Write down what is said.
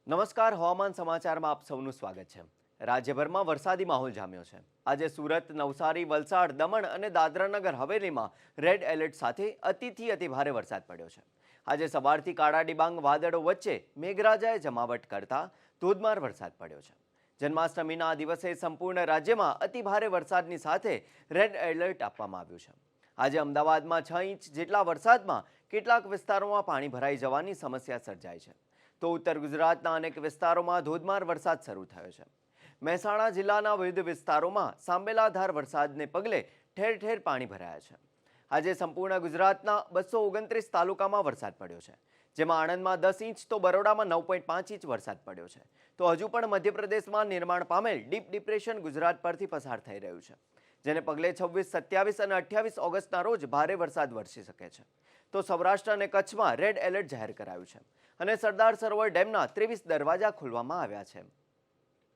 નમસ્કાર, હવામાન સમાચારમાં આપ સૌનું સ્વાગત છે। રાજ્યભરમાં વરસાદી માહોલ જામ્યો છે। આજે સુરત, નવસારી, વલસાડ, દમણ અને દાદરાનગર હવેલીમાં રેડ એલર્ટ સાથે અતિથી અતિભારે વરસાદ પડ્યો છે। આજે સવારથી કાળા ડિબાંગ વાદળો વચ્ચે મેઘરાજાએ જમાવટ કરતા ધોધમાર વરસાદ પડ્યો છે। જન્માષ્ટમીના આ દિવસે સંપૂર્ણ રાજ્યમાં અતિભારે વરસાદની સાથે રેડ એલર્ટ આપવામાં આવ્યું છે। આજે અમદાવાદમાં 6 ઇંચ જેટલા વરસાદમાં કેટલાક વિસ્તારોમાં પાણી ભરાઈ જવાની સમસ્યા સર્જાઈ છે। તો ઉત્તર ગુજરાતના અનેક વિસ્તારોમાં ધોધમાર વરસાદ શરૂ થયો છે। મહેસાણા જિલ્લાના વિવિધ વિસ્તારોમાં સાંબેલાધાર વરસાદને પગલે ઠેર ઠેર પાણી ભરાયા છે। આજે સંપૂર્ણ ગુજરાતના 229 તાલુકામાં વરસાદ પડ્યો છે, જેમાં આણંદમાં 10 ઇંચ તો બરોડામાં 9.5 ઇંચ વરસાદ પડ્યો છે। તો હજુ પણ મધ્યપ્રદેશમાં નિર્માણ પામેલ ડીપ ડિપ્રેશન ગુજરાત પરથી પસાર થઈ રહ્યું છે, જેને પગલે 26, 27 અને 28 ઓગસ્ટના રોજ ભારે વરસાદ વરસી શકે છે। તો સૌરાષ્ટ્ર અને કચ્છમાં રેડ એલર્ટ જાહેર કરાયું છે અને સરદાર સરોવર ડેમના 23 દરવાજા ખોલવામાં આવ્યા છે।